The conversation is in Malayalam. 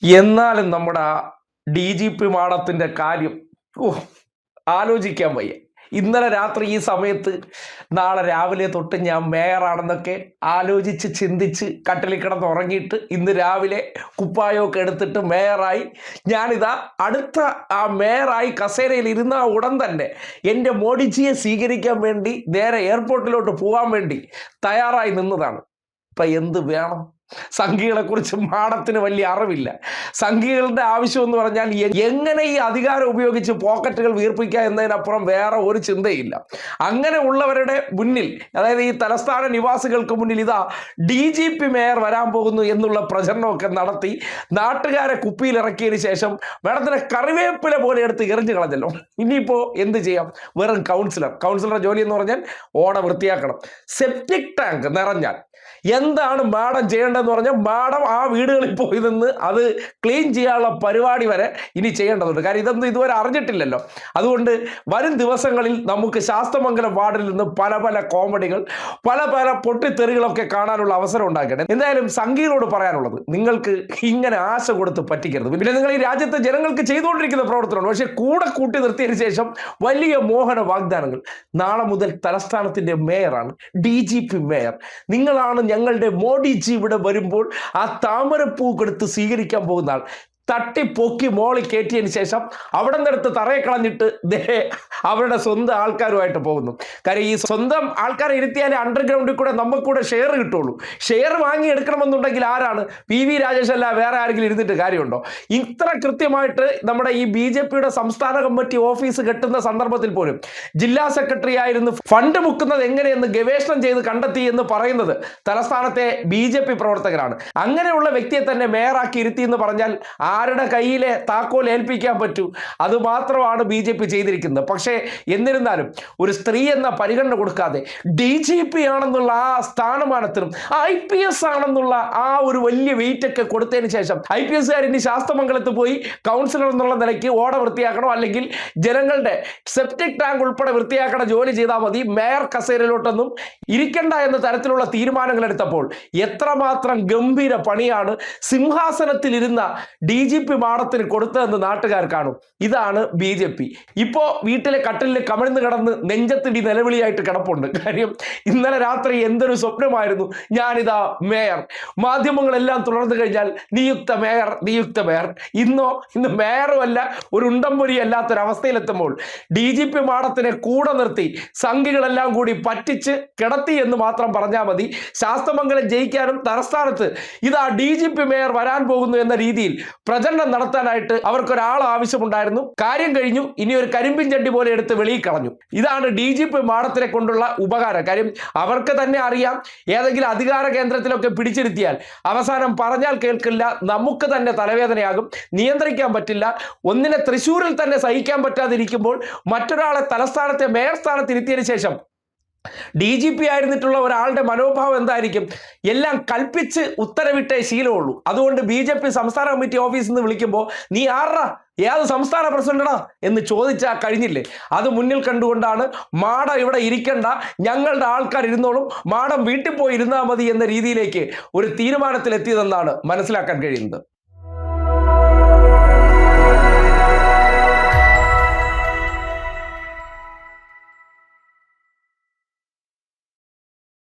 എന്നാലും നമ്മുടെ ഡി ജി പി മാഡത്തിൻ്റെ കാര്യം ആലോചിക്കാൻ വയ്യ. ഇന്നലെ രാത്രി ഈ സമയത്ത് നാളെ രാവിലെ തൊട്ട് ഞാൻ മേയറാണെന്നൊക്കെ ആലോചിച്ച് ചിന്തിച്ച് കട്ടിലിൽ കിടന്ന് ഉറങ്ങിയിട്ട് ഇന്ന് രാവിലെ കുപ്പായമൊക്കെ എടുത്തിട്ട് മേയറായി. ഞാനിതാ അടുത്ത ആ മേയറായി കസേരയിൽ ഇരുന്ന ഉടൻ തന്നെ എൻ്റെ മോഡിജിയെ സ്വീകരിക്കാൻ വേണ്ടി നേരെ എയർപോർട്ടിലോട്ട് പോകാൻ വേണ്ടി തയ്യാറായി നിന്നതാണ്. ഇപ്പം എന്ത് വേണം? സംഘികളെക്കുറിച്ച് മാഡത്തിന് വലിയ അറിവില്ല. സംഘികളുടെ ആവശ്യം എന്ന് പറഞ്ഞാൽ എങ്ങനെ ഈ അധികാരം ഉപയോഗിച്ച് പോക്കറ്റുകൾ വീർപ്പിക്കുക എന്നതിനപ്പുറം വേറെ ഒരു ചിന്തയില്ല. അങ്ങനെ ഉള്ളവരുടെ മുന്നിൽ, അതായത് ഈ തലസ്ഥാന നിവാസികൾക്ക് മുന്നിൽ ഇതാ DGP മേയർ വരാൻ പോകുന്നു എന്നുള്ള പ്രചരണമൊക്കെ നടത്തി നാട്ടുകാരെ കുപ്പിയിൽ ഇറക്കിയതിന് ശേഷം മാഡത്തിനെ കറിവേപ്പില പോലെ എടുത്ത് എറിഞ്ഞു കളഞ്ഞല്ലോ. ഇനിയിപ്പോൾ എന്ത് ചെയ്യാം? വെറും കൗൺസിലറുടെ ജോലി എന്ന് പറഞ്ഞാൽ ഓട വൃത്തിയാക്കണം. സെപ്റ്റിക് ടാങ്ക് നിറഞ്ഞാൽ എന്താണ് മാഡം ചെയ്യേണ്ടതെന്ന് പറഞ്ഞാൽ മാഡം ആ വീടുകളിൽ പോയി നിന്ന് അത് ക്ലീൻ ചെയ്യാനുള്ള പരിപാടി വരെ ഇനി ചെയ്യേണ്ടതുണ്ട്. കാര്യം ഇതൊന്നും ഇതുവരെ അറിഞ്ഞിട്ടില്ലല്ലോ. അതുകൊണ്ട് വരും ദിവസങ്ങളിൽ നമുക്ക് ശാസ്തമംഗലം വാർഡിൽ നിന്ന് പല പല കോമഡികൾ, പല പല പൊട്ടിത്തെറികളൊക്കെ കാണാനുള്ള അവസരം ഉണ്ടാക്കട്ടെ. എന്തായാലും സംഘികളോട് പറയാനുള്ളത്, നിങ്ങൾക്ക് ഇങ്ങനെ ആശ കൊടുത്ത് പറ്റിക്കരുത്. പിന്നെ നിങ്ങൾ ഈ രാജ്യത്തെ ജനങ്ങൾക്ക് ചെയ്തുകൊണ്ടിരിക്കുന്ന പ്രവർത്തനമാണ്, പക്ഷേ കൂടെ കൂട്ടി നിർത്തിയതിനു ശേഷം വലിയ മോഹന വാഗ്ദാനങ്ങൾ. നാളെ മുതൽ തലസ്ഥാനത്തിന്റെ മേയറാണ് DGP മേയർ. നിങ്ങളാണ് ഞങ്ങളുടെ മോഡിജി ഇവിടെ വരുമ്പോൾ ആ താമരപ്പൂ കൊടുത്ത് സ്വീകരിക്കാൻ പോകുന്ന ആൾ. തട്ടിപ്പൊക്കി മോളി കയറ്റിയതിന് ശേഷം അവിടെ നിന്നെടുത്ത് തറയെ കളഞ്ഞിട്ട് അവരുടെ സ്വന്തം ആൾക്കാരുമായിട്ട് പോകുന്നു. കാര്യം ഈ സ്വന്തം ആൾക്കാരെ ഇരുത്തിയാലേ അണ്ടർഗ്രൗണ്ടിൽ കൂടെ നമുക്ക് കൂടെ ഷെയർ കിട്ടുള്ളൂ. ഷെയർ വാങ്ങി എടുക്കണമെന്നുണ്ടെങ്കിൽ ആരാണ്? PV രാജേഷ് അല്ല വേറെ ആരെങ്കിലും ഇരുന്നിട്ട് കാര്യമുണ്ടോ? ഇത്ര കൃത്യമായിട്ട് നമ്മുടെ ഈ BJPയുടെ സംസ്ഥാന കമ്മിറ്റി ഓഫീസ് കെട്ടുന്ന സന്ദർഭത്തിൽ പോലും ജില്ലാ സെക്രട്ടറി ആയിരുന്നു ഫണ്ട് മുക്കുന്നത് എങ്ങനെയെന്ന് ഗവേഷണം ചെയ്ത് കണ്ടെത്തി എന്ന് പറയുന്നത് തലസ്ഥാനത്തെ BJP പ്രവർത്തകരാണ്. അങ്ങനെയുള്ള വ്യക്തിയെ തന്നെ മേയറാക്കി ഇരുത്തി എന്ന് പറഞ്ഞാൽ ആരുടെ കയ്യിലെ താക്കോൽ ഏൽപ്പിക്കാൻ പറ്റൂ? അത് മാത്രമാണ് BJP ചെയ്തിരിക്കുന്നത്. പക്ഷേ എന്നിരുന്നാലും ഒരു സ്ത്രീ എന്ന പരിഗണന കൊടുക്കാതെ DGP ആണെന്നുള്ള ആ സ്ഥാനമാനത്തിനും IPS ആണെന്നുള്ള ആ ഒരു വലിയ വെയിറ്റ് ഒക്കെ കൊടുത്തതിന് ശേഷം IPSകാർ ഇനി ശാസ്തമംഗലത്ത് പോയി കൗൺസിലർ എന്നുള്ള നിലയ്ക്ക് ഓട വൃത്തിയാക്കണോ അല്ലെങ്കിൽ ജനങ്ങളുടെ സെപ്റ്റിക് ടാങ്ക് ഉൾപ്പെടെ വൃത്തിയാക്കണ ജോലി ചെയ്താൽ മതി, മേയർ കസേരയിലോട്ടൊന്നും ഇരിക്കണ്ട എന്ന തരത്തിലുള്ള തീരുമാനങ്ങൾ എടുത്തപ്പോൾ എത്രമാത്രം ഗംഭീര പണിയാണ് സിംഹാസനത്തിലിരുന്ന DGP മാഡത്തിന് കൊടുത്തതെന്ന് നാട്ടുകാർ കാണും. ഇതാണ് BJP. ഇപ്പോൾ വീട്ടിലെ കട്ടിലിൽ കമിഴ്ന്ന് കിടന്ന് നെഞ്ചത്തിടി നിലവിളിയായിട്ട് കിടപ്പുണ്ട്. കാര്യം ഇന്നലെ രാത്രി എന്തൊരു സ്വപ്നമായിരുന്നു. ഞാനിതാ മേയർ, മാധ്യമങ്ങളെല്ലാം തുടർന്നു കഴിഞ്ഞാൽ നിയുക്ത മേയർ. ഇന്ന് മേയറും അല്ല, ഒരു ഉണ്ടംപൊരി അല്ലാത്തൊരവസ്ഥയിലെത്തുമ്പോൾ DGP മാഡത്തിനെ കൂടെ നിർത്തി സംഘികളെല്ലാം കൂടി പറ്റിച്ച് കിടത്തി എന്ന് മാത്രം പറഞ്ഞാൽ മതി. ശാസ്തമംഗലം ജയിക്കാനും തലസ്ഥാനത്ത് ഇതാ DGP മേയർ വരാൻ പോകുന്നു എന്ന രീതിയിൽ പ്രചരണം നടത്താനായിട്ട് അവർക്കൊരാൾ ആവശ്യമുണ്ടായിരുന്നു. കാര്യം കഴിഞ്ഞു. ഇനി ഒരു കരിമ്പിൻ ചണ്ടി പോലെ എടുത്ത് വെളിയിൽ കളഞ്ഞു. ഇതാണ് DGP മാഡത്തിനെ കൊണ്ടുള്ള ഉപകാരം. കാര്യം അവർക്ക് തന്നെ അറിയാം, ഏതെങ്കിലും അധികാര കേന്ദ്രത്തിലൊക്കെ പിടിച്ചിരുത്തിയാൽ അവസാനം പറഞ്ഞാൽ കേൾക്കില്ല, നമുക്ക് തന്നെ തലവേദനയാകും, നിയന്ത്രിക്കാൻ പറ്റില്ല. ഒന്നിനെ തൃശ്ശൂരിൽ തന്നെ സഹിക്കാൻ പറ്റാതിരിക്കുമ്പോൾ മറ്റൊരാളെ തലസ്ഥാനത്തെ മേയർ സ്ഥാനത്ത് ഇരുത്തിയതിനു ശേഷം DGP ആയിരുന്നിട്ടുള്ള ഒരാളുടെ മനോഭാവം എന്തായിരിക്കും? എല്ലാം കൽപ്പിച്ച് ഉത്തരവിട്ടേ ശീലമുള്ളൂ. അതുകൊണ്ട് BJP സംസ്ഥാന കമ്മിറ്റി ഓഫീസിൽ നിന്ന് വിളിക്കുമ്പോൾ നീ ആറാ, ഏത് സംസ്ഥാന പ്രസിഡന്റാ എന്ന് ചോദിച്ചാൽ കഴിഞ്ഞില്ലേ? അത് മുന്നിൽ കണ്ടുകൊണ്ടാണ് മാഡം ഇവിടെ ഇരിക്കണ്ട, ഞങ്ങളുടെ ആൾക്കാർ ഇരുന്നോളും, മാഡം വീട്ടിൽ പോയി ഇരുന്നാൽ മതി എന്ന രീതിയിലേക്ക് ഒരു തീരുമാനത്തിലെത്തിയതെന്നാണ് മനസ്സിലാക്കാൻ കഴിയുന്നത്.